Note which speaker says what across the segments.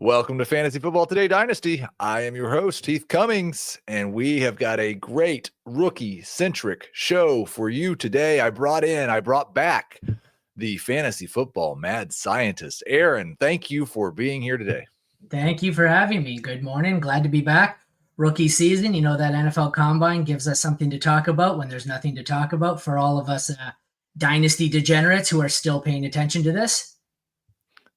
Speaker 1: Welcome to Fantasy Football Today Dynasty. I am your host, Heath Cummings, and we have got a great rookie-centric show for you today. I brought back the fantasy football mad scientist. Aaron, thank you for being here today.
Speaker 2: Thank you for having me. Good morning. Glad to be back. Rookie season, that NFL Combine gives us something to talk about when there's nothing to talk about for all of us Dynasty degenerates who are still paying attention to this.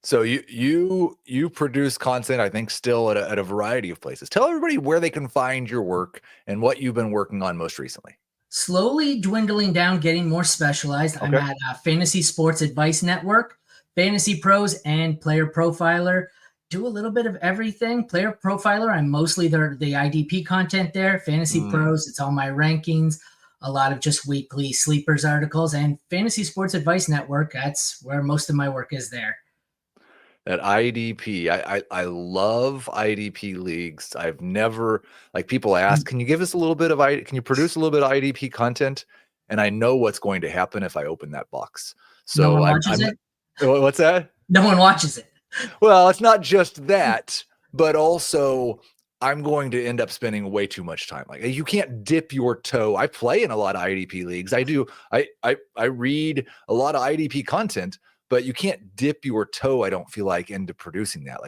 Speaker 1: So you produce content, I think, still at a variety of places. Tell everybody where they can find your work and what you've been working on most recently.
Speaker 2: Slowly dwindling down, getting more specialized. Okay. I'm at Fantasy Sports Advice Network, Fantasy Pros, and Player Profiler. Do a little bit of everything. Player Profiler, I'm mostly the IDP content there. Fantasy Pros, it's all my rankings. A lot of just weekly sleepers articles. And Fantasy Sports Advice Network, that's where most of my work is there.
Speaker 1: That IDP, I love IDP leagues. I've never, people ask, can you give us a little bit of, can you produce a little bit of IDP content? And I know what's going to happen if I open that box. So
Speaker 2: no one watches it?
Speaker 1: What's that?
Speaker 2: No one watches it.
Speaker 1: Well, it's not just that, but also I'm going to end up spending way too much time. You can't dip your toe. I play in a lot of IDP leagues. I do. I read a lot of IDP content, but you can't dip your toe, I don't feel like, into producing that.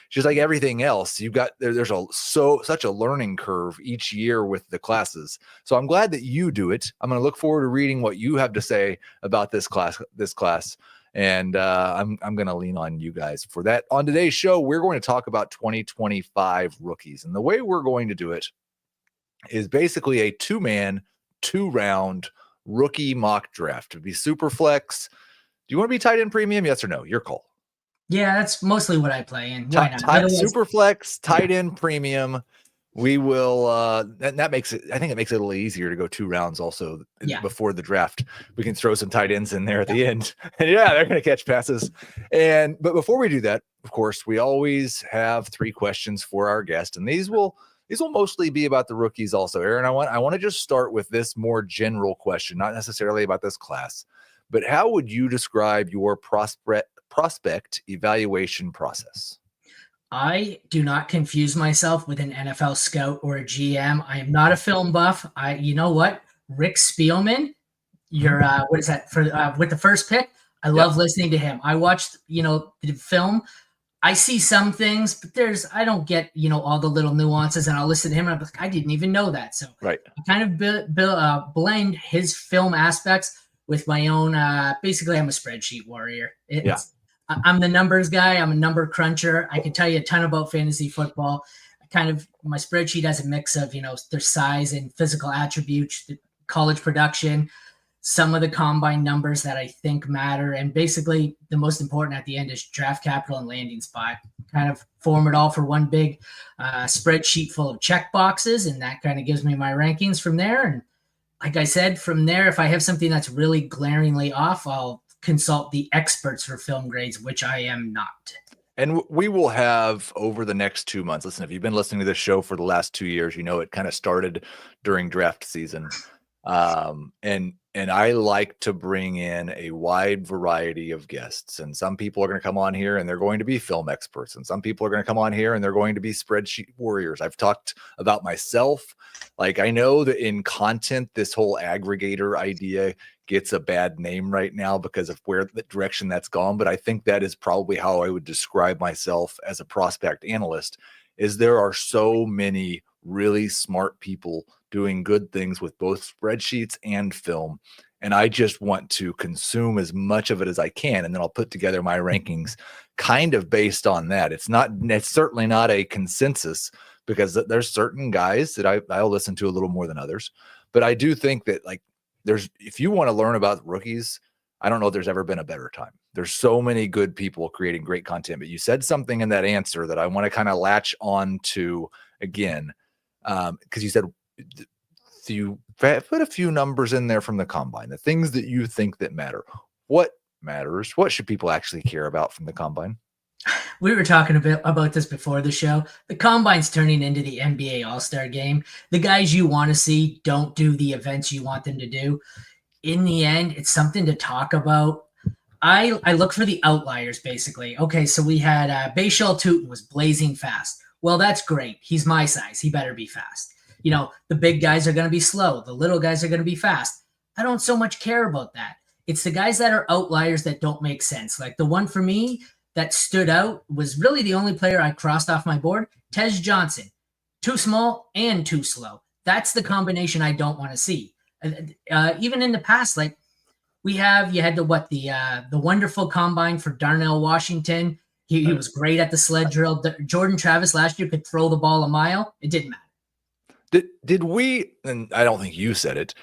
Speaker 1: Just like everything else, there's such a learning curve each year with the classes. So I'm glad that you do it. I'm going to look forward to reading what you have to say about this class. And I'm going to lean on you guys for that. On today's show, we're going to talk about 2025 rookies. And the way we're going to do it is basically a 2-man, 2-round rookie mock draft. It would be Superflex. Do you want to be tight end premium? Yes or no? Your call.
Speaker 2: Yeah, that's mostly what I play in.
Speaker 1: Superflex, tight end premium. We will, and that makes it, I think it makes it a little easier to go 2 rounds also before the draft. We can throw some tight ends in there at the end. And they're going to catch passes. But before we do that, of course, we always have 3 questions for our guest. And these will mostly be about the rookies also. Aaron, I want to just start with this more general question, not necessarily about this class. But how would you describe your prospect evaluation process?
Speaker 2: I do not confuse myself with an NFL scout or a GM. I am not a film buff. You know what? Rick Spielman, what is that for with the first pick? I love listening to him. I watched, the film. I see some things, but I don't get, all the little nuances, and I'll listen to him and I'm like, I didn't even know that. So I kind of blend his film aspects with my own, basically I'm a spreadsheet warrior. I'm the numbers guy. I'm a number cruncher. I can tell you a ton about fantasy football. My spreadsheet has a mix of, their size and physical attributes, the college production, some of the combine numbers that I think matter. And basically the most important at the end is draft capital and landing spot. Kind of form it all for one big spreadsheet full of check boxes. And that kind of gives me my rankings from there. And like I said, from there, if I have something that's really glaringly off, I'll consult the experts for film grades, which I am not.
Speaker 1: And we will have over the next 2 months. Listen, if you've been listening to this show for the last 2 years, it kind of started during draft season. And I like to bring in a wide variety of guests. And some people are going to come on here and they're going to be film experts. And some people are going to come on here and they're going to be spreadsheet warriors. I've talked about myself. I know that in content, this whole aggregator idea gets a bad name right now because of where the direction that's gone. But I think that is probably how I would describe myself as a prospect analyst, is there are so many really smart people doing good things with both spreadsheets and film. And I just want to consume as much of it as I can. And then I'll put together my rankings kind of based on that. It's certainly not a consensus, because there's certain guys that I'll listen to a little more than others. But I do think that if you want to learn about rookies, I don't know if there's ever been a better time. There's so many good people creating great content, but you said something in that answer that I want to kind of latch on to again. Because you said you put a few numbers in there from the combine, the things that you think that matter. What matters? What should people actually care about from the combine?
Speaker 2: We were talking a bit about this before the show. The combine's turning into the NBA All-Star game. The guys you want to see don't do the events you want them to do. In the end, it's something to talk about. I look for the outliers basically. Okay, so we had Bayshall Tootin was blazing fast. Well, that's great. He's my size. He better be fast. The big guys are going to be slow. The little guys are going to be fast. I don't so much care about that. It's the guys that are outliers that don't make sense. Like the one for me that stood out was really the only player I crossed off my board, Tej Johnson. Too small and too slow. That's the combination I don't want to see. Even in the past, like you had the wonderful combine for Darnell Washington. He was great at the sled drill. Jordan Travis last year could throw the ball a mile. It didn't matter.
Speaker 1: Did we, and I don't think you said it,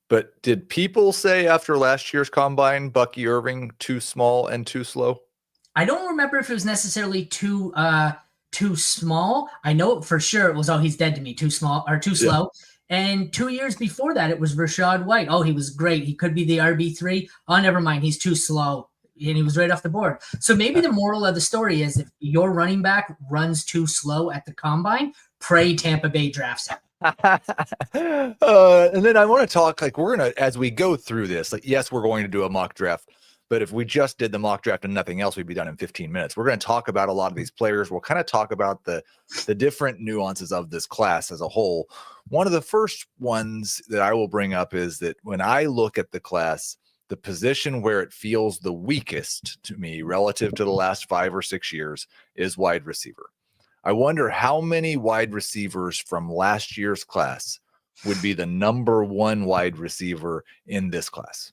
Speaker 1: but did people say after last year's combine, Bucky Irving too small and too slow?
Speaker 2: I don't remember if it was necessarily too small. I know for sure it was, he's dead to me, too small or too slow. And 2 years before that, it was Rashad White. Oh, he was great. He could be the RB3. Oh, never mind. He's too slow. And he was right off the board. So maybe the moral of the story is if your running back runs too slow at the combine, pray Tampa Bay drafts him.
Speaker 1: And then I want to talk, like, we're going to, as we go through this, like, yes, we're going to do a mock draft, but if we just did the mock draft and nothing else, we'd be done in 15 minutes. We're going to talk about a lot of these players. We'll kind of talk about the different nuances of this class as a whole. One of the first ones that I will bring up is that when I look at the class, the position where it feels the weakest to me relative to the last 5 or 6 years is wide receiver. I wonder how many wide receivers from last year's class would be the number one wide receiver in this class.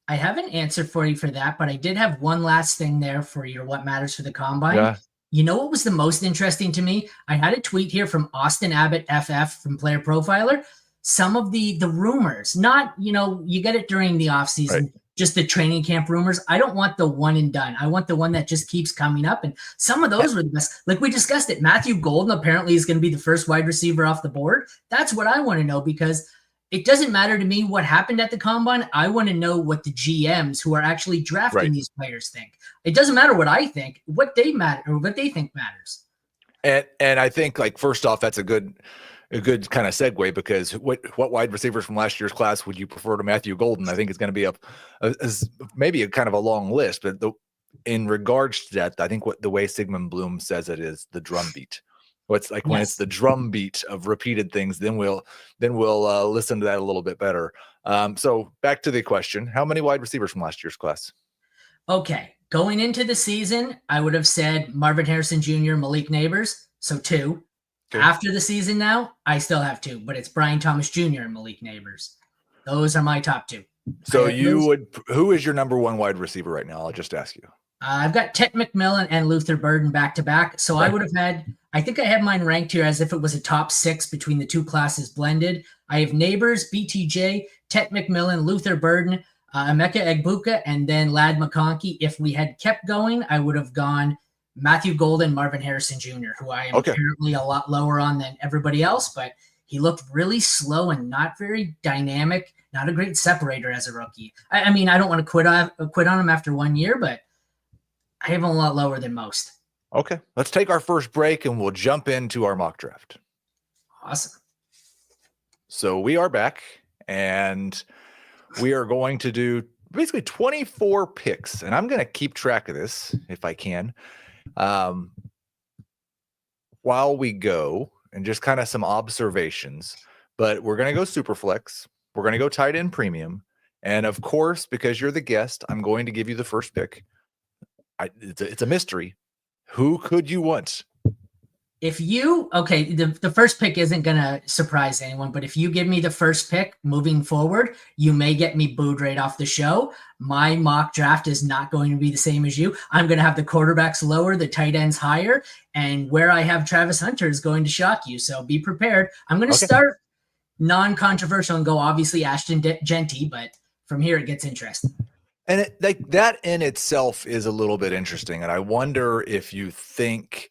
Speaker 2: I have an answer for you for that, but I did have one last thing there for your what matters for the combine.
Speaker 1: Yeah.
Speaker 2: You know what was the most interesting to me? I had a tweet here from Austin Abbott FF from Player Profiler. Some of the rumors, not, you get it during the offseason, right, just the training camp rumors. I don't want the one and done. I want the one that just keeps coming up. And some of those were the best. Like we discussed it. Matthew Golden apparently is going to be the first wide receiver off the board. That's what I want to know, because it doesn't matter to me what happened at the combine. I want to know what the GMs who are actually drafting these players think. It doesn't matter what I think, what they think matters.
Speaker 1: And I think, like, first off, that's a good kind of segue, because what wide receivers from last year's class would you prefer to Matthew Golden? I think it's going to be maybe a kind of a long list, but in regards to that, I think what the way Sigmund Bloom says it is the drum beat. What's like when it's the drum beat of repeated things, then we'll listen to that a little bit better. So back to the question: how many wide receivers from last year's class?
Speaker 2: Okay, going into the season, I would have said Marvin Harrison Jr., Malik Neighbors, so 2. Okay. After the season now, I still have 2, but it's Brian Thomas Jr. and Malik Neighbors. Those are my top 2.
Speaker 1: So who is your number one wide receiver right now? I'll just ask you.
Speaker 2: I've got Ted McMillan and Luther Burden back to back. So I would have I think I have mine ranked here as if it was a top 6 between the two classes blended. I have Neighbors, BTJ, Ted McMillan, Luther Burden, Emeka Egbuka, and then Ladd McConkey. If we had kept going, I would have gone Matthew Golden, Marvin Harrison Jr., who I am apparently a lot lower on than everybody else, but he looked really slow and not very dynamic, not a great separator as a rookie. I mean, I don't want to quit on him after 1 year, but I have him a lot lower than most.
Speaker 1: Okay, let's take our first break and we'll jump into our mock draft.
Speaker 2: Awesome.
Speaker 1: So we are back, and we are going to do basically 24 picks, and I'm going to keep track of this if I can. While we go, and just kind of some observations, but we're going to go Superflex. We're going to go tight end premium. And of course, because you're the guest, I'm going to give you the first pick. It's a mystery. Who could you want?
Speaker 2: If you, the first pick isn't going to surprise anyone, but if you give me the first pick moving forward, you may get me booed right off the show. My mock draft is not going to be the same as you. I'm going to have the quarterbacks lower, the tight ends higher, and where I have Travis Hunter is going to shock you. So be prepared. I'm going to start non-controversial and go obviously Ashton Genty, but from here it gets interesting.
Speaker 1: And that in itself is a little bit interesting. And I wonder if you think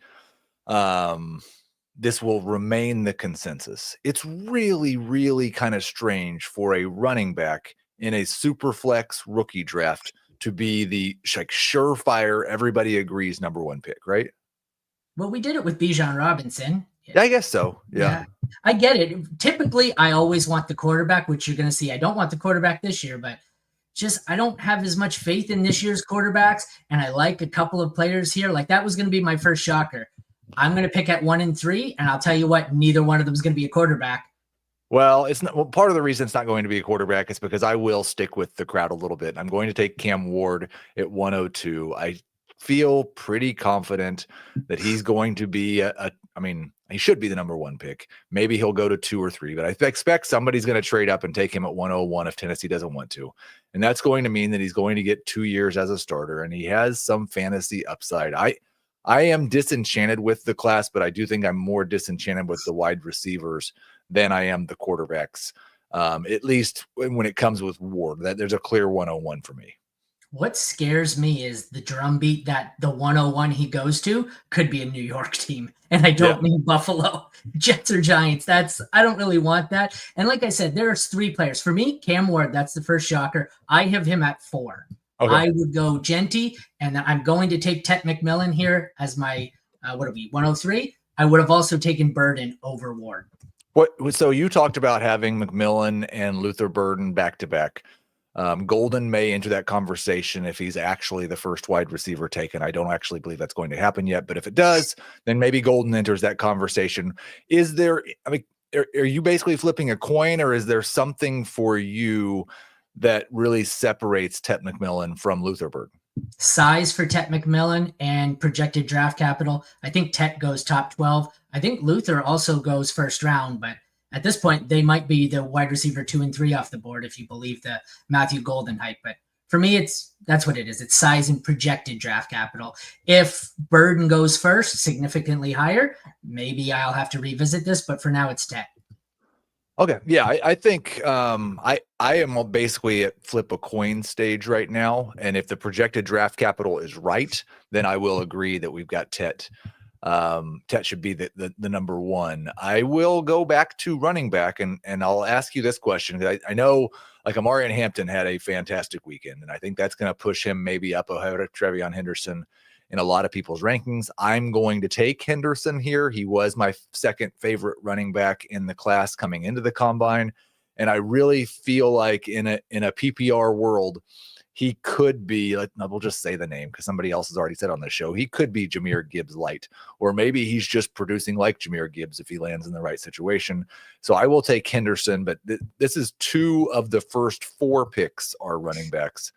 Speaker 1: this will remain the consensus. It's really, really kind of strange for a running back in a Superflex rookie draft to be the surefire, everybody agrees number one pick, right?
Speaker 2: Well, we did it with Bijan Robinson.
Speaker 1: Yeah, I guess so. Yeah.
Speaker 2: I get it. Typically, I always want the quarterback, which you're going to see. I don't want the quarterback this year, but I don't have as much faith in this year's quarterbacks, and I like a couple of players here. Like that was going to be my first shocker. I'm going to pick at 1 and 3, and I'll tell you what, neither one of them is going to be a quarterback.
Speaker 1: Well, it's not. Well, part of the reason it's not going to be a quarterback is because I will stick with the crowd a little bit. I'm going to take Cam Ward at 102. I feel pretty confident that he's going to be I mean, he should be the number 1 pick. Maybe he'll go to 2 or 3, but I expect somebody's going to trade up and take him at 101 if Tennessee doesn't want to. And that's going to mean that he's going to get 2 years as a starter, and he has some fantasy upside. I am disenchanted with the class, but I do think I'm more disenchanted with the wide receivers than I am the quarterbacks, at least when it comes with Ward. That there's a clear 101 for me.
Speaker 2: What scares me is the drumbeat that the 101 he goes to could be a New York team. And I don't mean Buffalo, Jets or Giants. I don't really want that. And like I said, there's 3 players. For me, Cam Ward, that's the first shocker. I have him at 4. Okay. I would go Genty, and I'm going to take Tet McMillan here as my, 103. I would have also taken Burden over Ward.
Speaker 1: So you talked about having McMillan and Luther Burden back-to-back. Golden may enter that conversation if he's actually the first wide receiver taken. I don't actually believe that's going to happen yet, but if it does, then maybe Golden enters that conversation. Are you basically flipping a coin, or is there something for you that really separates Tet McMillan from Luther Burden?
Speaker 2: Size for Tet McMillan and projected draft capital. I think Tet goes top 12. I think Luther also goes first round, but at this point, they might be the wide receiver 2 and 3 off the board if you believe the Matthew Golden hype. But for me, that's what it is. It's size and projected draft capital. If Burden goes first, significantly higher, maybe I'll have to revisit this. But for now, it's Tet.
Speaker 1: Okay. Yeah, I think I am basically at flip a coin stage right now. And if the projected draft capital is right, then I will agree that we've got Tet. Tet should be the number 1. I will go back to running back, and I'll ask you this question. I know like Amari and Hampton had a fantastic weekend, and I think that's going to push him maybe up ahead of Trevion Henderson in a lot of people's rankings. I'm going to take Henderson here. He was my second favorite running back in the class coming into the combine. And I really feel like in a PPR world, he could be, we'll just say the name because somebody else has already said on the show, he could be Jahmyr Gibbs light, or maybe he's just producing like Jahmyr Gibbs if he lands in the right situation. So I will take Henderson, but this is 2 of the first 4 picks are running backs.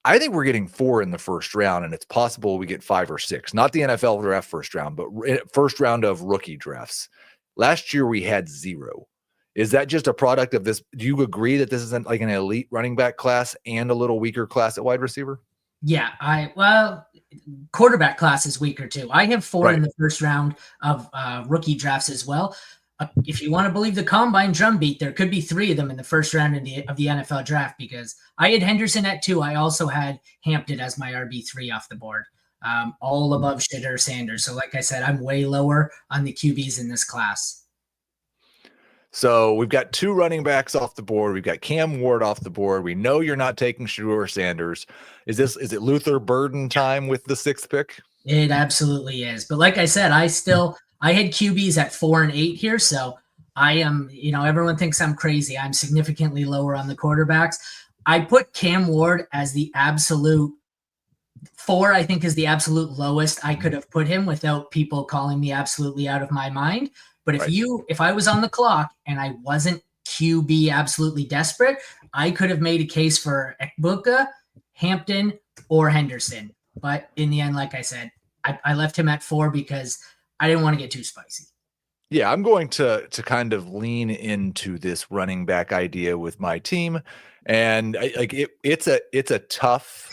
Speaker 1: I think we're getting 4 in the first round, and it's possible we get 5 or 6. Not the NFL draft first round, but first round of rookie drafts. Last year we had 0. Is that just a product of this? Do you agree that this isn't like an elite running back class and a little weaker class at wide receiver?
Speaker 2: Yeah, quarterback class is weaker too. I have 4 in the first round of rookie drafts as well. If you want to believe the combine drumbeat, there could be 3 of them in the first round of the NFL draft, because I had Henderson at 2. I also had Hampton as my RB3 off the board, all above Shitter Sanders. So like I said, I'm way lower on the QBs in this class.
Speaker 1: So we've got 2 running backs off the board. We've got Cam Ward off the board. We know you're not taking Shedeur Sanders. Is it Luther Burden time with the 6th pick?
Speaker 2: It absolutely is. But like I said, I had QBs at 4 and 8 here. So I am, everyone thinks I'm crazy. I'm significantly lower on the quarterbacks. I put Cam Ward as the absolute 4, I think is the absolute lowest I could have put him without people calling me absolutely out of my mind. But if I was on the clock and I wasn't QB absolutely desperate, I could have made a case for Ekbuka, Hampton, or Henderson. But in the end, like I said, I left him at 4 because I didn't want to get too spicy.
Speaker 1: Yeah, I'm going to kind of lean into this running back idea with my team. And it's a tough,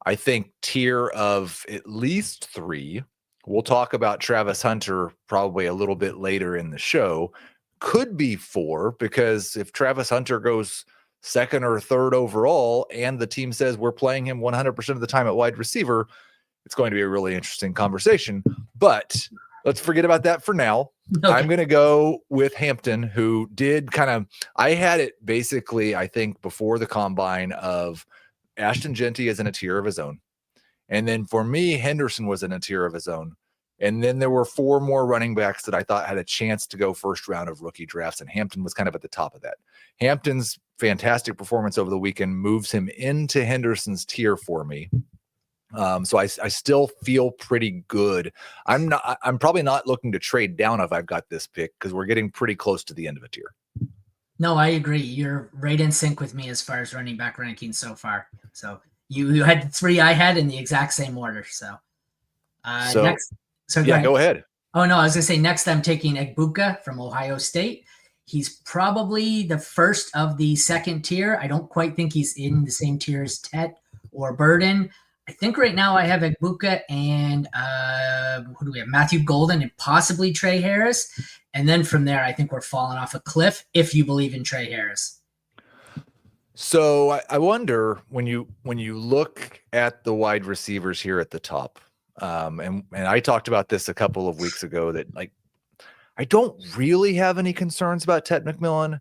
Speaker 1: I think, tier of at least 3. We'll talk about Travis Hunter probably a little bit later in the show. Could be 4, because if Travis Hunter goes 2nd or 3rd overall and the team says we're playing him 100% of the time at wide receiver, it's going to be a really interesting conversation. But let's forget about that for now. Okay. I'm going to go with Hampton, who did I had it basically, I think, before the combine of Ashton Genty as in a tier of his own. And then for me, Henderson was in a tier of his own. And then there were 4 more running backs that I thought had a chance to go first round of rookie drafts, and Hampton was kind of at the top of that. Hampton's fantastic performance over the weekend moves him into Henderson's tier for me. So I still feel pretty good. I'm probably not looking to trade down if I've got this pick, because we're getting pretty close to the end of a tier.
Speaker 2: No, I agree. You're right in sync with me as far as running back rankings so far. So you had 3 I had in the exact same order. So next. So
Speaker 1: go ahead.
Speaker 2: Oh, no, I was going to say next I'm taking Egbuka from Ohio State. He's probably the first of the second tier. I don't quite think he's in the same tier as Tet or Burden. I think right now I have Egbuka and who do we have? Matthew Golden and possibly Trey Harris. And then from there, I think we're falling off a cliff if you believe in Trey Harris.
Speaker 1: So I wonder, when you look at the wide receivers here at the top, and I talked about this a couple of weeks ago, that like I don't really have any concerns about Ted McMillan,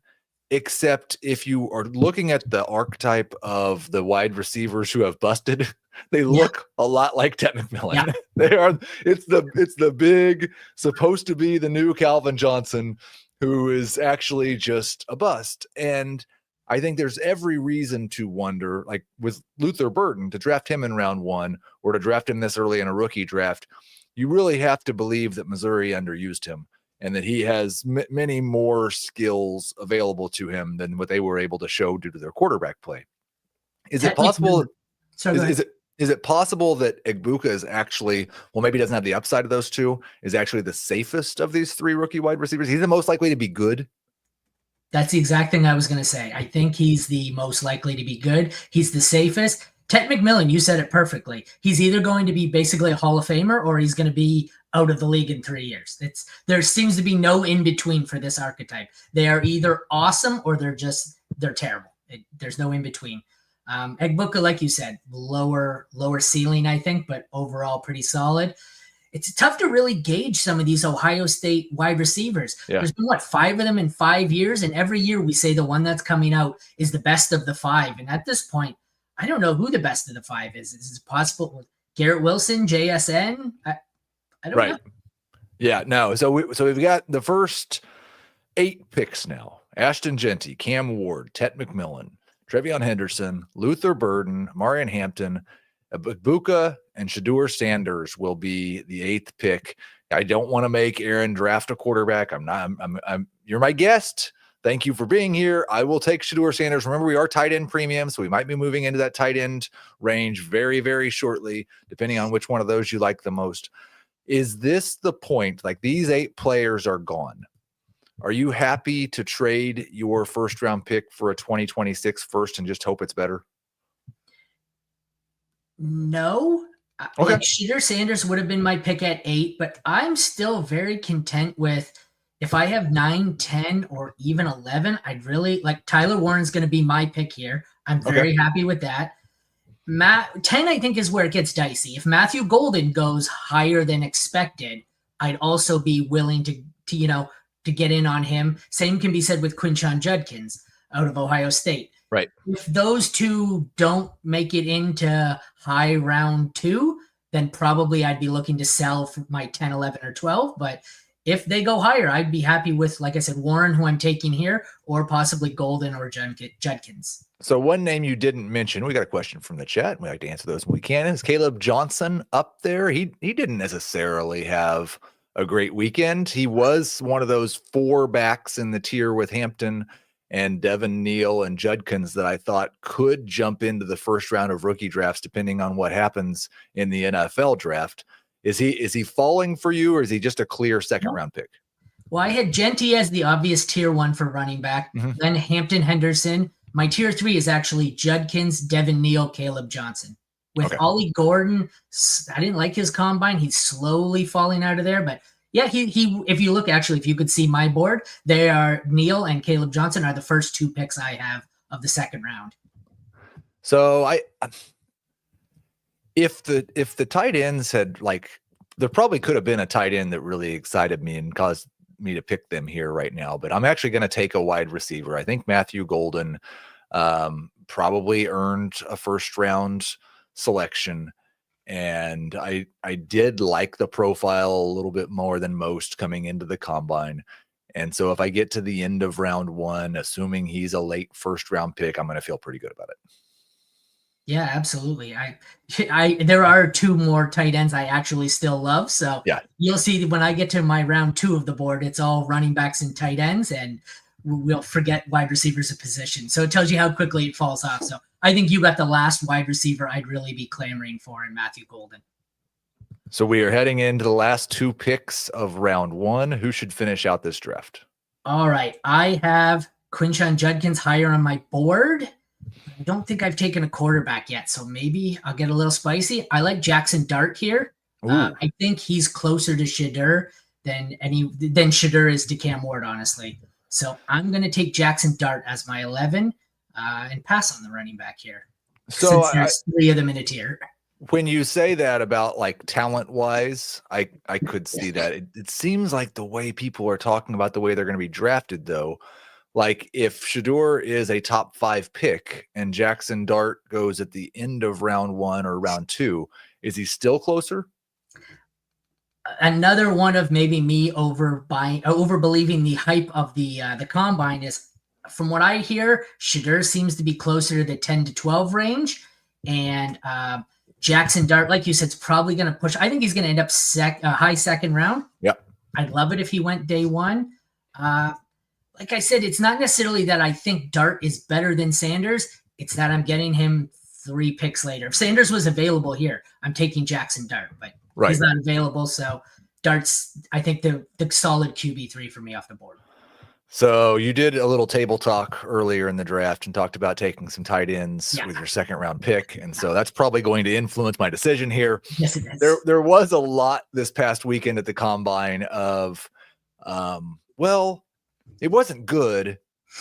Speaker 1: except if you are looking at the archetype of the wide receivers who have busted, they look a lot like Ted McMillan. Yeah. They are. It's the big, supposed to be the new Calvin Johnson, who is actually just a bust. And I think there's every reason to wonder, like with Luther Burden, to draft him in round 1 or to draft him this early in a rookie draft, you really have to believe that Missouri underused him and that he has many more skills available to him than what they were able to show due to their quarterback play. Is it possible? Is it possible that Egbuka is actually, well, maybe he doesn't have the upside of those two, is actually the safest of these 3 rookie wide receivers? He's the most likely to be good.
Speaker 2: That's the exact thing I was going to say. I think he's the most likely to be good. He's the safest. Ted McMillan, you said it perfectly. He's either going to be basically a Hall of Famer or he's going to be out of the league in 3 years. There seems to be no in between for this archetype. They are either awesome or they're terrible. There's no in between. Egbuka, like you said, lower ceiling, I think, but overall pretty solid. It's tough to really gauge some of these Ohio State wide receivers. Yeah. There's been 5 of them in 5 years, and every year we say the one that's coming out is the best of the 5. And at this point, I don't know who the best of the 5 is. Is it possible Garrett Wilson, JSN? I don't know.
Speaker 1: Yeah, no. So we've got the first 8 picks now: Ashton Genty, Cam Ward, Tet McMillan, Trevion Henderson, Luther Burden, Marion Hampton, Egbuka, and Shedeur Sanders will be the 8th pick. I don't want to make Aaron draft a quarterback. You're my guest. Thank you for being here. I will take Shedeur Sanders. Remember, we are tight end premium, so we might be moving into that tight end range very, very shortly, depending on which one of those you like the most. Is this the point? Like, these 8 players are gone. Are you happy to trade your first round pick for a 2026 first and just hope it's better?
Speaker 2: No. Okay. Like Shedeur Sanders would have been my pick at 8, but I'm still very content with if I have 9, 10, or even 11. I'd really like Tyler Warren's going to be my pick here. I'm very happy with that. 10, I think, is where it gets dicey. If Matthew Golden goes higher than expected, I'd also be willing to get in on him. Same can be said with Quinshon Judkins out of Ohio State.
Speaker 1: Right.
Speaker 2: If those 2 don't make it into high round 2, then probably I'd be looking to sell for my 10, 11, or 12. But if they go higher, I'd be happy with, like I said, Warren, who I'm taking here, or possibly Golden or Judkins.
Speaker 1: So one name you didn't mention, we got a question from the chat. We like to answer those when we can. Is Caleb Johnson up there? He didn't necessarily have a great weekend. He was one of those 4 backs in the tier with Hampton and Devin Neal and Judkins that I thought could jump into the first round of rookie drafts, depending on what happens in the NFL draft. Is he falling for you, or is he just a clear second round pick?
Speaker 2: Well, I had Genty as the obvious tier 1 for running back, then Hampton Henderson. My tier 3 is actually Judkins, Devin Neal, Caleb Johnson. With Ollie Gordon, I didn't like his combine. He's slowly falling out of there, but yeah, he. If you look, actually, if you could see my board, they are Neal and Caleb Johnson are the first 2 picks I have of the second round.
Speaker 1: So if the tight ends had, like, there probably could have been a tight end that really excited me and caused me to pick them here right now, but I'm actually going to take a wide receiver. I think Matthew Golden probably earned a first round selection. And I did like the profile a little bit more than most coming into the combine. And so if I get to the end of round 1, assuming he's a late first round pick, I'm going to feel pretty good about it.
Speaker 2: Yeah, absolutely. There are 2 more tight ends I actually still love. So
Speaker 1: Yeah.
Speaker 2: you'll see when I get to my round 2 of the board, it's all running backs and tight ends, and we'll forget wide receivers of position. So it tells you how quickly it falls off. So I think you got the last wide receiver I'd really be clamoring for in Matthew Golden.
Speaker 1: So we are heading into the last 2 picks of round 1. Who should finish out this draft?
Speaker 2: All right. I have Quinshon Judkins higher on my board. I don't think I've taken a quarterback yet, so maybe I'll get a little spicy. I like Jackson Dart here. I think he's closer to Shadur than Shadur is to Cam Ward, honestly. So I'm going to take Jackson Dart as my 11 and pass on the running back here.
Speaker 1: So
Speaker 2: since there's 3 of them in a tier.
Speaker 1: When you say that about like talent wise, I could see that. It seems like the way people are talking about the way they're going to be drafted, though. Like if Shadur is a top 5 pick and Jackson Dart goes at the end of round 1 or round 2, is he still closer?
Speaker 2: Another one of maybe me over believing the hype of the combine is, from what I hear, Shadur seems to be closer to the 10 to 12 range, and Jackson Dart, like you said, is probably going to push. I think he's going to end up high second round.
Speaker 1: Yep.
Speaker 2: I'd love it if he went day 1. Like I said, it's not necessarily that I think Dart is better than Sanders. It's that I'm getting him 3 picks later. If Sanders was available here, I'm taking Jackson Dart, but he's not available. So Dart's, I think, the solid QB3 for me off the board.
Speaker 1: So you did a little table talk earlier in the draft and talked about taking some tight ends with your second round pick. And so that's probably going to influence my decision here.
Speaker 2: Yes, it is.
Speaker 1: There was a lot this past weekend at the combine of, well, it wasn't good,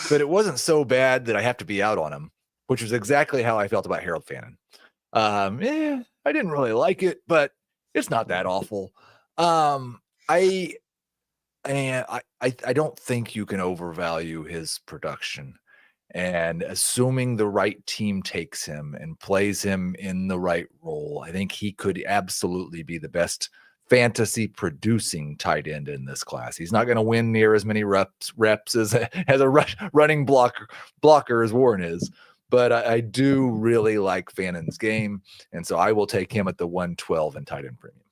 Speaker 1: but it wasn't so bad that I have to be out on him, which was exactly how I felt about Harold Fannin. I didn't really like it, but it's not that awful. I don't think you can overvalue his production. And assuming the right team takes him and plays him in the right role, I think he could absolutely be the best fantasy producing tight end in this class. He's not going to win near as many reps as a running blocker as Warren is, but I do really like Fannin's game, and so I will take him at the 112 in tight end premium.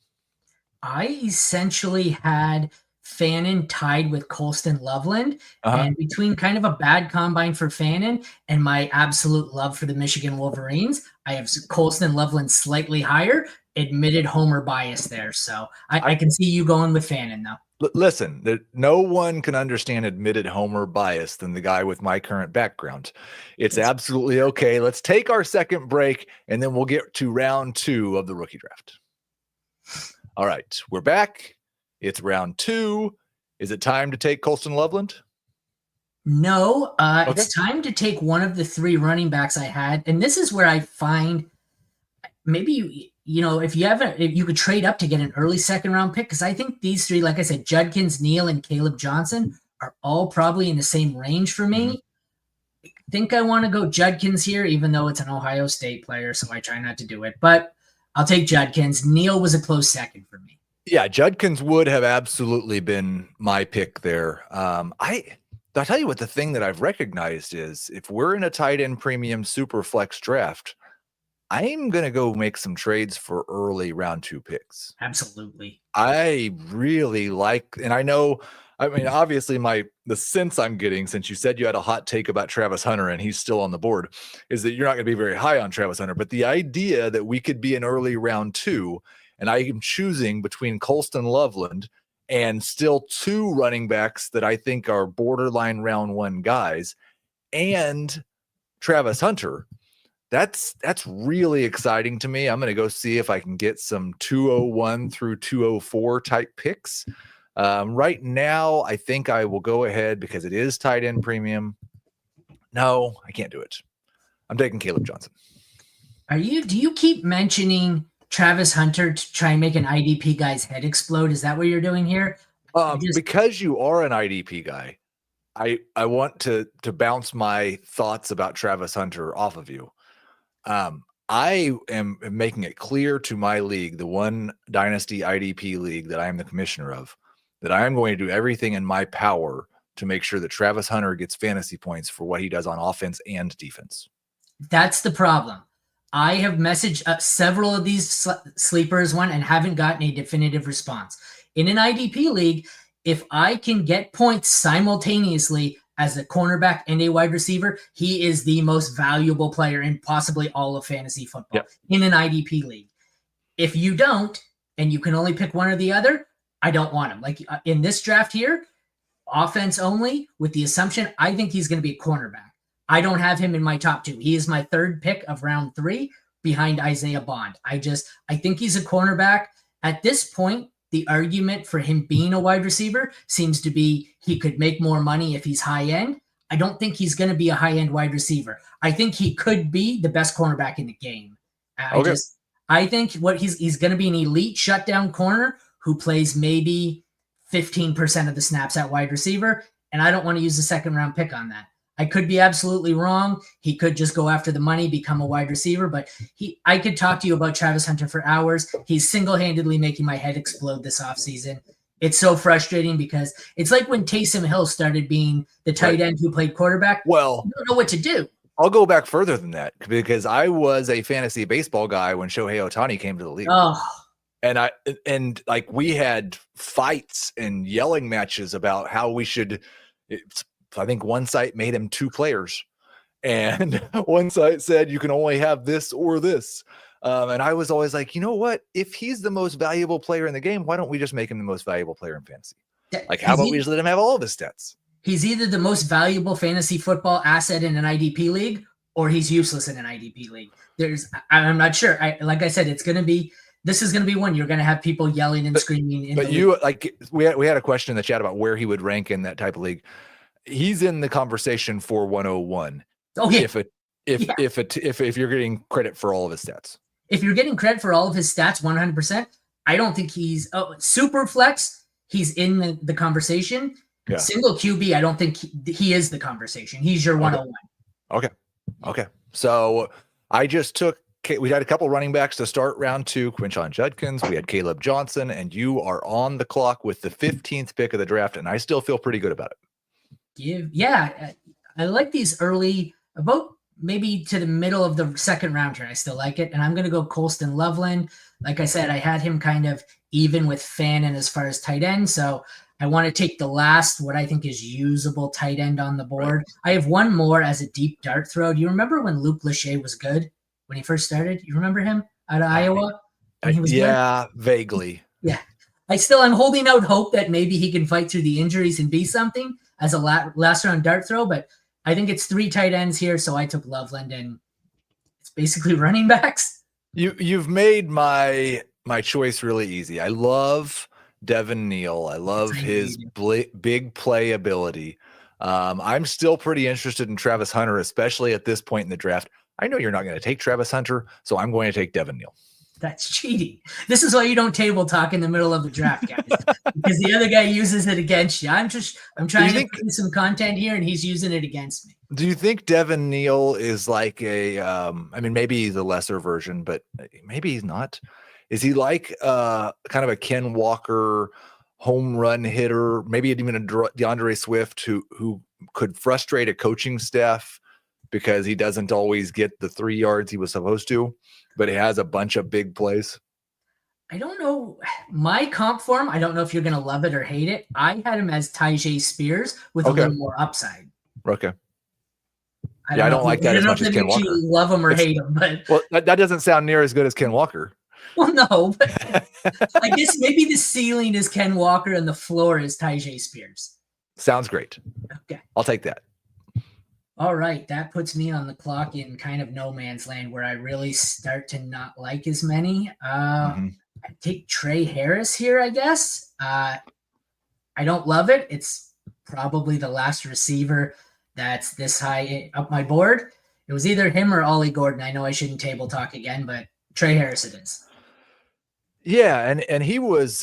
Speaker 2: I essentially had Fannin tied with Colston Loveland, and between kind of a bad combine for Fannin and my absolute love for the Michigan Wolverines, I have Colston Loveland slightly higher. Admitted homer bias there, so I can see you going with Fannin though.
Speaker 1: Listen, no one can understand admitted homer bias than the guy with my current background. It's absolutely okay. Let's take our second break, and then we'll get to round 2 of the rookie draft. All right, we're back. It's round 2. Is it time to take Colston Loveland?
Speaker 2: No, it's time to take one of the 3 running backs I had, and this is where I find maybe if you could trade up to get an early second round pick, because I think these 3, like I said, Judkins, Neal, and Caleb Johnson are all probably in the same range for me. I think I want to go Judkins here, even though it's an Ohio State player, so I try not to do it. But I'll take Judkins. Neal was a close second for me.
Speaker 1: Yeah, Judkins would have absolutely been my pick there. I'll tell you what, the thing that I've recognized is if we're in a tight end premium Superflex draft, I'm going to go make some trades for early round 2 picks.
Speaker 2: Absolutely.
Speaker 1: I really like, and obviously the sense I'm getting, since you said you had a hot take about Travis Hunter and he's still on the board, is that you're not going to be very high on Travis Hunter. But the idea that we could be in early round 2, and I am choosing between Colston Loveland and still 2 running backs that I think are borderline round 1 guys, and Travis Hunter, that's really exciting to me. I'm going to go see if I can get some 201 through 204 type picks. Right now, I think I will go ahead because it is tight end premium. No, I can't do it. I'm taking Caleb Johnson.
Speaker 2: Do you keep mentioning Travis Hunter to try and make an IDP guy's head explode? Is that what you're doing here?
Speaker 1: Because you are an IDP guy, I want to bounce my thoughts about Travis Hunter off of you. I am making it clear to my league, the one Dynasty IDP league that I am the commissioner of, that I am going to do everything in my power to make sure that Travis Hunter gets fantasy points for what he does on offense and defense.
Speaker 2: That's the problem. I have messaged several of these sleepers and haven't gotten a definitive response. In an IDP league, if I can get points simultaneously as a cornerback and a wide receiver, he is the most valuable player in possibly all of fantasy football in an IDP league. If you don't, and you can only pick one or the other, I don't want him. Like in this draft here, offense only, with the assumption I think he's going to be a cornerback. I don't have him in my top 2. He is my 3rd pick of round 3 behind Isaiah Bond. I think he's a cornerback. At this point, the argument for him being a wide receiver seems to be he could make more money if he's high end. I don't think he's going to be a high end wide receiver. I think he could be the best cornerback in the game. I think what he's going to be an elite shutdown corner who plays maybe 15% of the snaps at wide receiver. And I don't want to use a 2nd round pick on that. I could be absolutely wrong. He could just go after the money, become a wide receiver, but I could talk to you about Travis Hunter for hours. He's single-handedly making my head explode this offseason. It's so frustrating because it's like when Taysom Hill started being the tight end who played quarterback.
Speaker 1: Well,
Speaker 2: you don't know what to do.
Speaker 1: I'll go back further than that because I was a fantasy baseball guy when Shohei Ohtani came to the league. And we had fights and yelling matches about how we should – I think one site made him 2 players, and one site said you can only have this or this. And I was always like, you know what? If he's the most valuable player in the game, why don't we just make him the most valuable player in fantasy? Like, how about we just let him have all of his stats? He's
Speaker 2: either the most valuable fantasy football asset in an IDP league, or he's useless in an IDP league. I'm not sure. Like I said, this is going to be one you're going to have people yelling and screaming.
Speaker 1: We had a question in the chat about where he would rank in that type of league. He's in the conversation for 101.
Speaker 2: Okay.
Speaker 1: If you're getting credit for all of his stats.
Speaker 2: If you're getting credit for all of his stats, 100%, I don't think he's Superflex. He's in the conversation. Yeah. Single QB, I don't think he is the conversation. He's your 101.
Speaker 1: Okay. So I just we had a couple running backs to start round 2, Quinshon Judkins. We had Caleb Johnson, and you are on the clock with the 15th pick of the draft, and I still feel pretty good about it.
Speaker 2: I like these early, about maybe to the middle of the 2nd round here. I still like it. And I'm going to go Colston Loveland. Like I said, I had him kind of even with Fannin as far as tight end. So I want to take the last, what I think is usable tight end on the board. Right. I have one more as a deep dart throw. Do you remember when Luke Lachey was good when he first started? You remember him out of Iowa? When he was good?
Speaker 1: Vaguely.
Speaker 2: Yeah. I'm holding out hope that maybe he can fight through the injuries and be something as a last round dart throw, but I think it's 3 tight ends here, so I took Loveland, and it's basically running backs.
Speaker 1: You've made my choice really easy. I love Devin Neal. I love his big play ability. I'm still pretty interested in Travis Hunter, especially at this point in the draft. I know you're not going to take Travis Hunter, so I'm going to take Devin Neal.
Speaker 2: That's cheating. This is why you don't table talk in the middle of the draft, guys, because the other guy uses it against you. I'm trying to put some content here, and he's using it against me.
Speaker 1: Do you think Devin Neal is like maybe he's a lesser version, but maybe he's not? Is he like kind of a Ken Walker home run hitter, maybe even a DeAndre Swift who could frustrate a coaching staff because he doesn't always get the 3 yards he was supposed to, but he has a bunch of big plays?
Speaker 2: I don't know. My comp for him, I don't know if you're going to love it or hate it. I had him as Tyjae Spears with a little more upside.
Speaker 1: Okay. I don't like that as much as Ken Walker.
Speaker 2: You love him or hate him, but
Speaker 1: that doesn't sound near as good as Ken Walker.
Speaker 2: Well, no, but I guess maybe the ceiling is Ken Walker and the floor is Tyjae Spears.
Speaker 1: Sounds great.
Speaker 2: Okay.
Speaker 1: I'll take that.
Speaker 2: All right. That puts me on the clock in kind of no man's land where I really start to not like as many. I take Trey Harris here, I guess. I don't love it. It's probably the last receiver that's this high up my board. It was either him or Ollie Gordon. I know I shouldn't table talk again, but Trey Harris it is.
Speaker 1: Yeah, and he was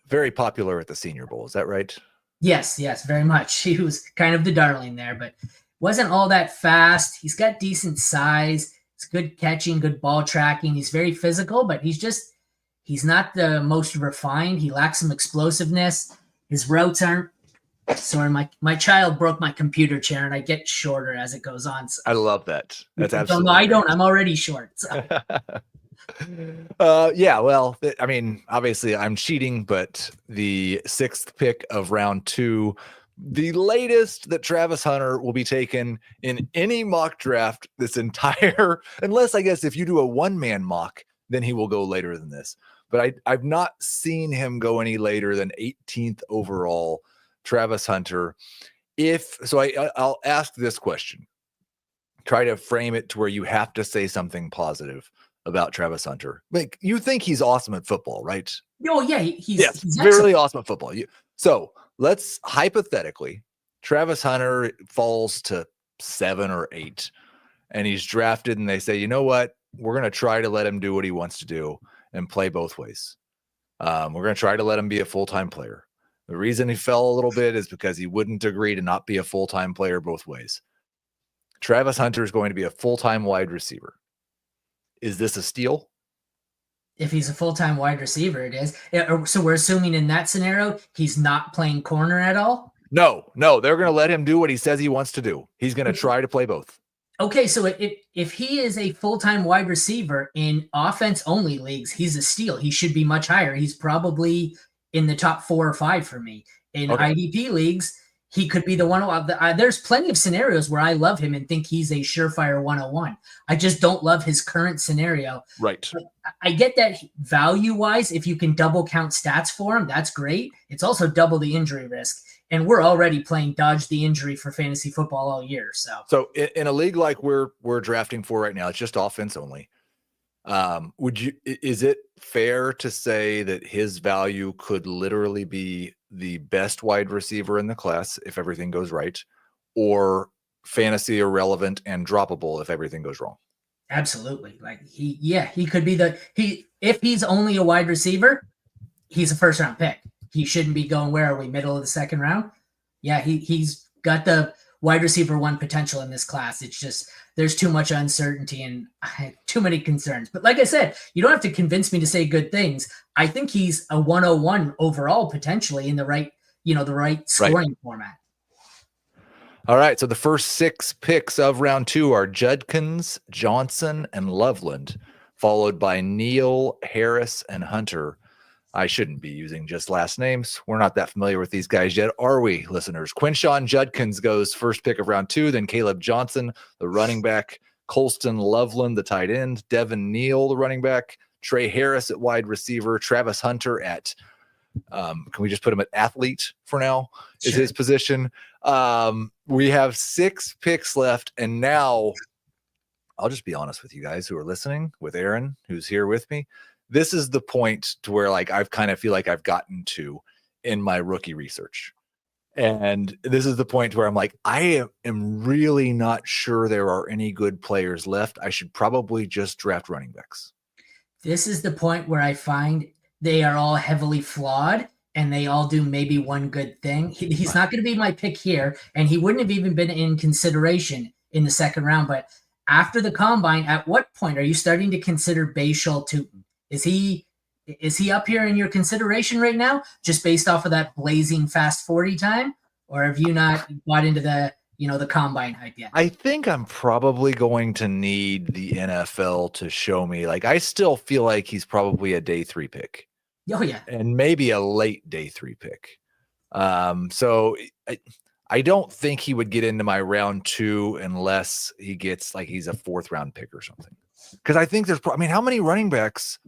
Speaker 1: very popular at the Senior Bowl. Is that right?
Speaker 2: Yes, very much. He was kind of the darling there, but wasn't all that fast. He's got decent size. He's good catching, good ball tracking. He's very physical, but he's not the most refined. He lacks some explosiveness. His routes aren't. Sorry, my child broke my computer chair, and I get shorter as it goes on. So
Speaker 1: I love that. That's absolutely.
Speaker 2: No, I don't. I'm already short. So.
Speaker 1: Yeah, well, I mean, obviously I'm cheating, but the 6th pick of round 2, the latest that Travis Hunter will be taken in any mock draft this entire, unless I guess if you do a one-man mock, then he will go later than this. But I've not seen him go any later than 18th overall. Travis Hunter. I'll ask this question. Try to frame it to where you have to say something positive about Travis Hunter. Like, you think he's awesome at football, right?
Speaker 2: Oh yeah, he's
Speaker 1: really awesome at football. So let's hypothetically, Travis Hunter falls to 7 or 8, and he's drafted, and they say, you know what? We're going to try to let him do what he wants to do and play both ways. We're going to try to let him be a full-time player. The reason he fell a little bit is because he wouldn't agree to not be a full-time player both ways. Travis Hunter is going to be a full-time wide receiver. Is this a steal?
Speaker 2: If he's a full-time wide receiver, it is. So we're assuming in that scenario, he's not playing corner at all?
Speaker 1: No. They're going to let him do what he says he wants to do. He's going to try to play both.
Speaker 2: Okay, so if he is a full-time wide receiver in offense-only leagues, he's a steal. He should be much higher. He's probably in the top 4 or 5 for me. In IDP leagues, he could be the one. There's plenty of scenarios where I love him and think he's a surefire 101. I just don't love his current scenario.
Speaker 1: Right.
Speaker 2: But I get that value-wise, if you can double count stats for him, that's great. It's also double the injury risk. And we're already playing dodge the injury for fantasy football all year. So
Speaker 1: in a league like we're drafting for right now, it's just offense only. Is it fair to say that his value could literally be the best wide receiver in the class if everything goes right, or fantasy irrelevant and droppable if everything goes wrong?
Speaker 2: Absolutely. Like he could be if he's only a wide receiver, he's a first round pick. He shouldn't be going, where are we, middle of the second round? Yeah, he's got the wide receiver 1 potential in this class. It's just there's too much uncertainty and too many concerns. But like I said, you don't have to convince me to say good things. I think he's a 101 overall potentially in the right scoring format.
Speaker 1: All right, so the first 6 picks of round 2 are Judkins, Johnson, and Loveland, followed by Neal, Harris, and Hunter. I shouldn't be using just last names. We're not that familiar with these guys yet, are we, listeners? Quinshawn Judkins goes first pick of round 2, then Caleb Johnson, the running back, Colston Loveland, the tight end, Devin Neal, the running back, Trey Harris at wide receiver, Travis Hunter at, can we just put him at athlete for now, is his position. We have 6 picks left, and now I'll just be honest with you guys who are listening, with Aaron, who's here with me. This is the point to where I've kind of feel like I've gotten to in my rookie research. And this is the point where I'm like, I am really not sure there are any good players left. I should probably just draft running backs.
Speaker 2: This is the point where I find they are all heavily flawed and they all do maybe one good thing. He's not going to be my pick here, and he wouldn't have even been in consideration in the second round. But after the combine, at what point are you starting to consider Bashal Tootin? Is he up here in your consideration right now, just based off of that blazing fast 40 time? Or have you not got into the combine hype yet?
Speaker 1: I think I'm probably going to need the NFL to show me. I still feel like he's probably a day 3 pick.
Speaker 2: Oh yeah.
Speaker 1: And maybe a late day 3 pick. So I don't think he would get into my round 2 unless he gets he's a 4th round pick or something. Because I think how many running backs?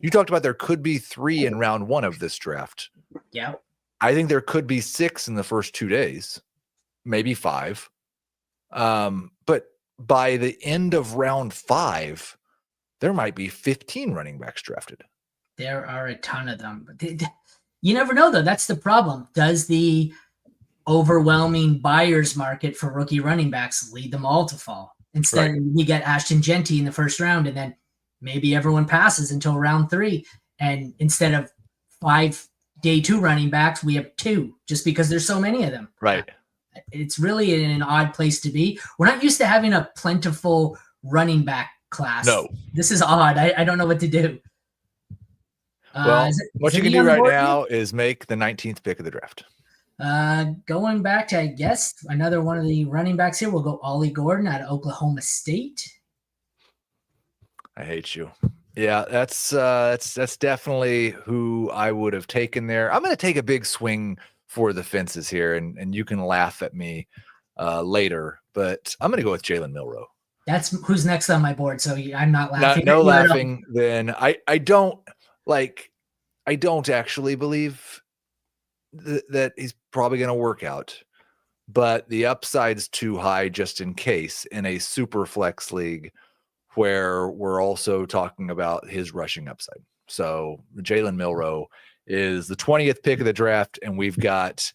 Speaker 1: You talked about there could be 3 in round 1 of this draft.
Speaker 2: Yeah.
Speaker 1: I think there could be 6 in the first 2 days, maybe 5. But by the end of round 5, there might be 15 running backs drafted.
Speaker 2: There are a ton of them. But you never know, though. That's the problem. Does the overwhelming buyer's market for rookie running backs lead them all to fall? Instead, we get Ashton Genty in the first round, and then maybe everyone passes until round 3. And instead of 5 day 2 running backs, we have 2 just because there's so many of them.
Speaker 1: Right.
Speaker 2: It's really an odd place to be. We're not used to having a plentiful running back class.
Speaker 1: No.
Speaker 2: This is odd. I don't know what to do.
Speaker 1: Well, what you can do right now is make the 19th pick of the draft.
Speaker 2: Going back to, I guess, another one of the running backs here, we'll go Ollie Gordon out of Oklahoma State.
Speaker 1: I hate you. Yeah, that's definitely who I would have taken there. I'm going to take a big swing for the fences here, and you can laugh at me later, but I'm going to go with Jalen Milroe.
Speaker 2: That's who's next on my board, so I'm not laughing.
Speaker 1: No laughing. Then I don't actually believe that he's probably going to work out, but the upside's too high just in case in a super flex league where we're also talking about his rushing upside. So Jalen Milroe is the 20th pick of the draft, and we've got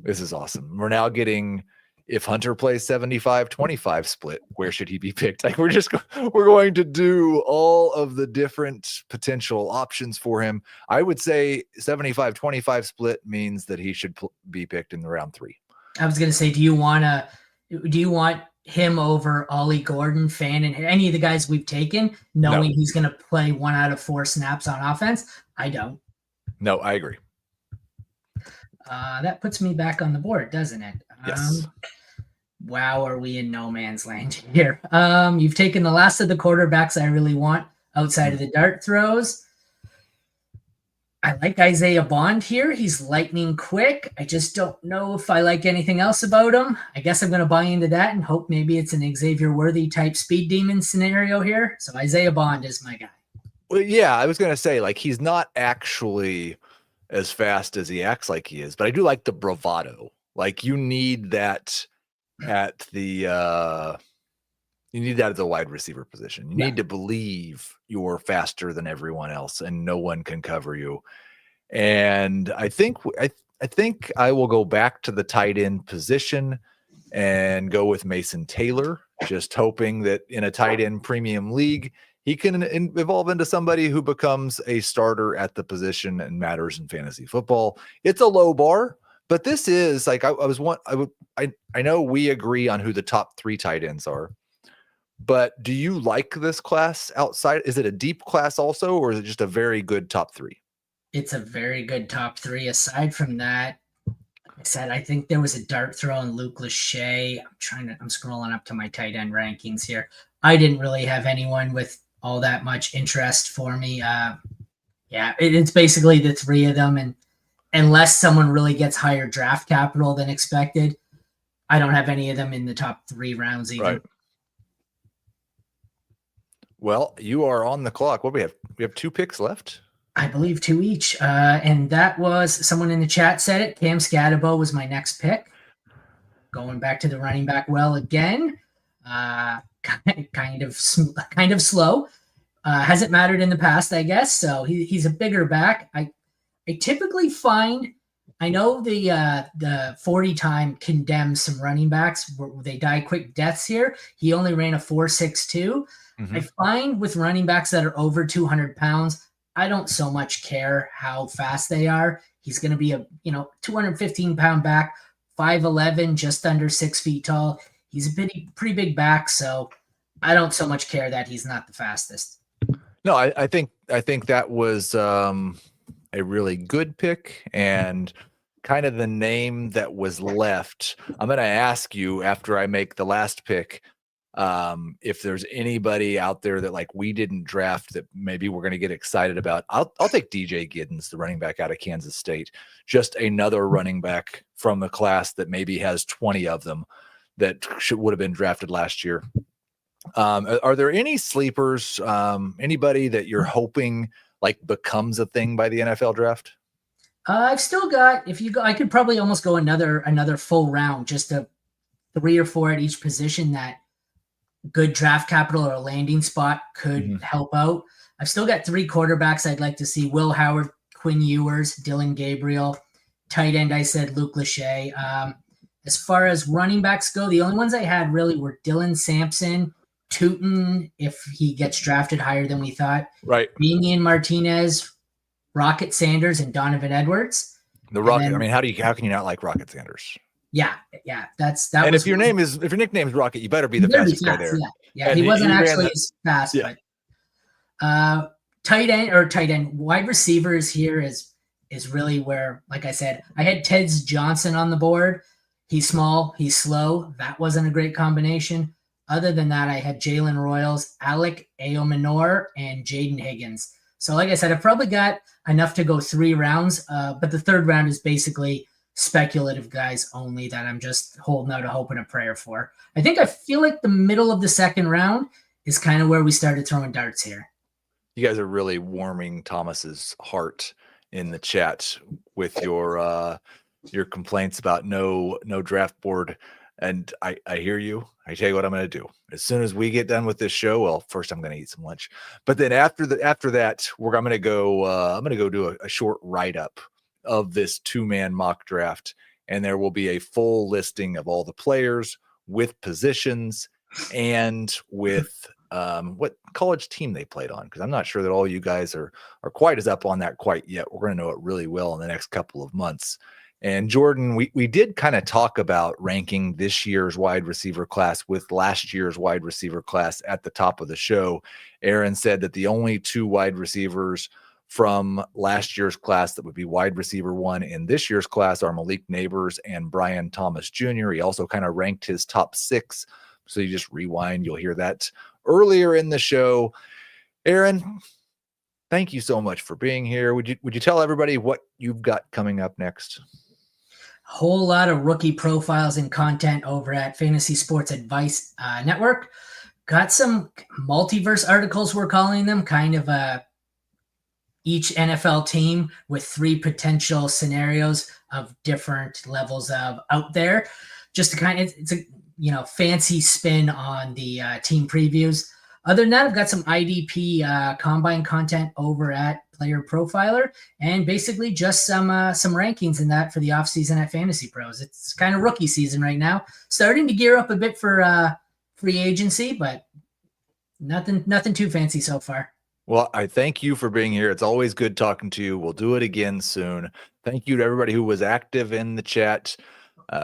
Speaker 1: this is awesome. We're now getting, if Hunter plays 75-25 split, where should he be picked? Like we're going to do all of the different potential options for him. I would say 75-25 split means that he should be picked in the round 3.
Speaker 2: I was going to say, do you want him over Ollie Gordon, Fan, and any of the guys we've taken, knowing he's going to play 1 out of 4 snaps on offense? I don't.
Speaker 1: No, I agree.
Speaker 2: That puts me back on the board, doesn't it?
Speaker 1: Yes.
Speaker 2: Wow, are we in no man's land here? You've taken the last of the quarterbacks I really want outside of the dart throws. I like Isaiah Bond here. He's lightning quick. I just don't know if I like anything else about him. I guess I'm going to buy into that and hope maybe it's an Xavier Worthy type speed demon scenario here. So Isaiah Bond is my guy.
Speaker 1: Well, yeah, I was going to say, like, he's not actually as fast as he acts like he is, but I do like the bravado. Like, you need that at the wide receiver position. You need to believe you're faster than everyone else and no one can cover you. And I think I will go back to the tight end position and go with Mason Taylor, just hoping that in a tight end premium league, he can evolve into somebody who becomes a starter at the position and matters in fantasy football. It's a low bar, but this is like, I know we agree on who the top 3 tight ends are, but do you like this class outside? Is it a deep class also, or is it just a very good top 3?
Speaker 2: It's a very good top 3. Aside from that, like I said, I think there was a dart throw in Luke Lachey. I'm scrolling up to my tight end rankings here. I didn't really have anyone with all that much interest for me. It's basically the 3 of them. And unless someone really gets higher draft capital than expected, I don't have any of them in the top 3 rounds even.
Speaker 1: Right. Well, you are on the clock. What do we have? We have 2 picks left.
Speaker 2: I believe 2 each. And that was, someone in the chat said it, Cam Scatabo was my next pick. Going back to the running back well again. Kind of slow. Hasn't mattered in the past, I guess. So he's a bigger back. I typically find, I know the 40 time condemns some running backs where they die quick deaths here. He only ran a 4.62. I find with running backs that are over 200 pounds, I don't so much care how fast they are. He's going to be a 215 pound back, 5'11", just under 6 feet tall. He's a pretty big back, so I don't so much care that he's not the fastest.
Speaker 1: No, I think that was a really good pick and kind of the name that was left. I'm going to ask you after I make the last pick if there's anybody out there that like we didn't draft that maybe we're going to get excited about. I'll take DJ Giddens, the running back out of Kansas State, just another running back from the class that maybe has 20 of them that would have been drafted last year. Are there any sleepers, anybody that you're hoping like becomes a thing by the NFL draft?
Speaker 2: I've still got, I could probably almost go another full round, just 3 or 4 at each position that good draft capital or a landing spot could help out. I've still got 3 quarterbacks I'd like to see: Will Howard, Quinn Ewers, Dylan Gabriel. Tight end, I said Luke Lachey. As far as running backs go, the only ones I had really were Dylan Sampson, Tootin, if he gets drafted higher than we thought.
Speaker 1: Right.
Speaker 2: Damian Martinez, Rocket Sanders, and Donovan Edwards.
Speaker 1: How can you not like Rocket Sanders?
Speaker 2: Yeah, that
Speaker 1: And
Speaker 2: was
Speaker 1: if your nickname's Rocket, you better be the
Speaker 2: he better be
Speaker 1: fastest guy there.
Speaker 2: Yeah,
Speaker 1: And
Speaker 2: he wasn't
Speaker 1: ran
Speaker 2: actually
Speaker 1: that.
Speaker 2: as fast,
Speaker 1: Yeah.
Speaker 2: but tight end, wide receivers here is really where, like I said, I had Ted's Johnson on the board. He's small, he's slow. That wasn't a great combination. Other than that, I had Jalen Royals, Alec Ayomanor, and Jaden Higgins. So, like I said, I've probably got enough to go 3 rounds, but the third round is basically speculative guys only that I'm just holding out a hope and a prayer for. I feel like the middle of the second round is kind of where we started throwing darts here.
Speaker 1: You guys are really warming Thomas's heart in the chat with your complaints about no draft board. And I hear you. I tell you what I'm going to do. As soon as we get done with this show, well, first I'm going to eat some lunch. But then after that, I'm going to go do a short write-up of this 2-man mock draft. And there will be a full listing of all the players with positions and with what college team they played on, because I'm not sure that all you guys are quite as up on that quite yet. We're going to know it really well in the next couple of months. And Jordan, we did kind of talk about ranking this year's wide receiver class with last year's wide receiver class at the top of the show. Aaron said that the only 2 wide receivers from last year's class that would be wide receiver 1 in this year's class are Malik Neighbors and Brian Thomas Jr. He also kind of ranked his top 6. So you just rewind, you'll hear that earlier in the show. Aaron, thank you so much for being here. Would you tell everybody what you've got coming up next?
Speaker 2: Whole lot of rookie profiles and content over at Fantasy Sports Advice Network. Got some multiverse articles, we're calling them, kind of each NFL team with 3 potential scenarios of different levels of out there. Just to kind of, it's a fancy spin on the team previews. Other than that, I've got some IDP combine content over at Player Profiler, and basically just some rankings in that for the offseason at Fantasy Pros. It's kind of rookie season right now. Starting to gear up a bit for free agency, but nothing too fancy so far.
Speaker 1: Well, I thank you for being here. It's always good talking to you. We'll do it again soon. Thank you to everybody who was active in the chat.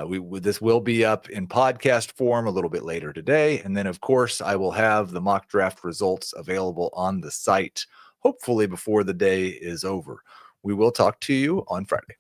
Speaker 1: This will be up in podcast form a little bit later today. And then, of course, I will have the mock draft results available on the site, hopefully before the day is over. We will talk to you on Friday.